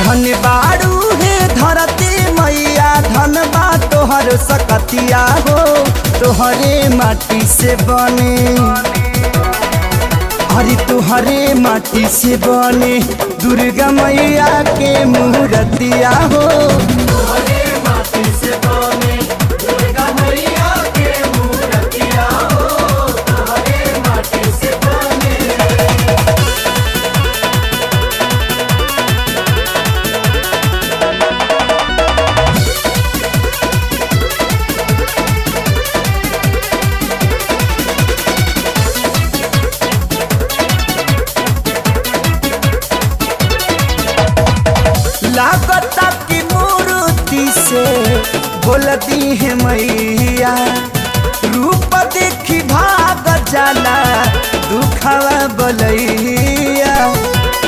धन बाड़ू हे धरती मैया धन बा तोहर सकतिया हो तोहरे माटी से बने अरे तोहरे माटी से बने दुर्गा मैया के मूर्तिया हो तोहरे माटी से बने दुर्गा मैया के मूर्तिया हो तोहरे माटी से बने। लागता की मूर्ति से बोलती है मैया रूप देखी भाग जाला दुखवा बलैया